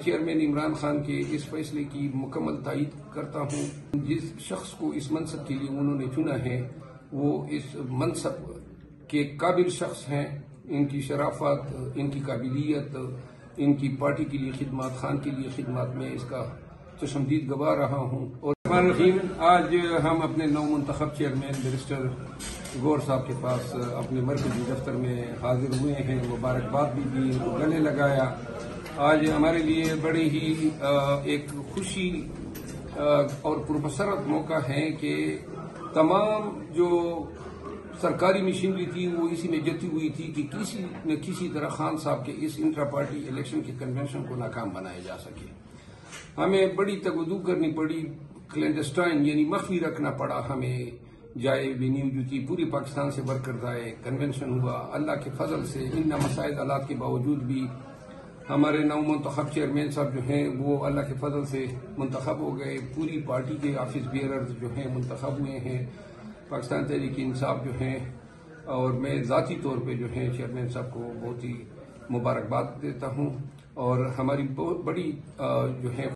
Chairman Imran Khan کے اس فیصلے کی مکمل تائید کرتا ہوں۔ جس شخص کو اس منصب کے لیے انہوں نے چنا ہے وہ اس منصب کے قابل شخص ہیں۔ ان کی شرافت، ان کی قابلیت، ان کی پارٹی کے لیے خدمات، خان کے لیے خدمات میں اس کا چشمدید گواہ رہا ہوں۔ اور الرحمن الرحیم، آج ہم اپنے نو منتخب چیئرمین بیرسٹر گور صاحب کے پاس اپنے مرکزی دفتر میں حاضر ہوئے ہیں، مبارکباد بھی دی، گلے لگایا۔ آج ہمارے لیے بڑے ہی ایک خوشی اور پرمسرت موقع ہے کہ تمام جو سرکاری مشینری تھی وہ اسی میں جتی ہوئی تھی کہ کسی نہ کسی طرح خان صاحب کے اس انٹرا پارٹی الیکشن کے کنونشن کو ناکام بنایا جا سکے۔ ہمیں بڑی تگودو کرنی پڑی، کلینڈسٹائن یعنی مخفی رکھنا پڑا ہمیں، جائے وینیو جو تھی پوری پاکستان سے بھر کر جائے، کنونشن ہوا۔ اللہ کے فضل سے ان مسائل آلات کے باوجود بھی ہمارے نو منتخب چیئرمین صاحب جو ہیں وہ اللہ کے فضل سے منتخب ہو گئے۔ پوری پارٹی کے آفس بیئررز جو ہیں منتخب ہوئے ہیں، پاکستان تحریک انصاف جو ہیں، اور میں ذاتی طور پہ جو ہیں چیئرمین صاحب کو بہت ہی مبارکباد دیتا ہوں۔ اور ہماری بہت بڑی جو ہے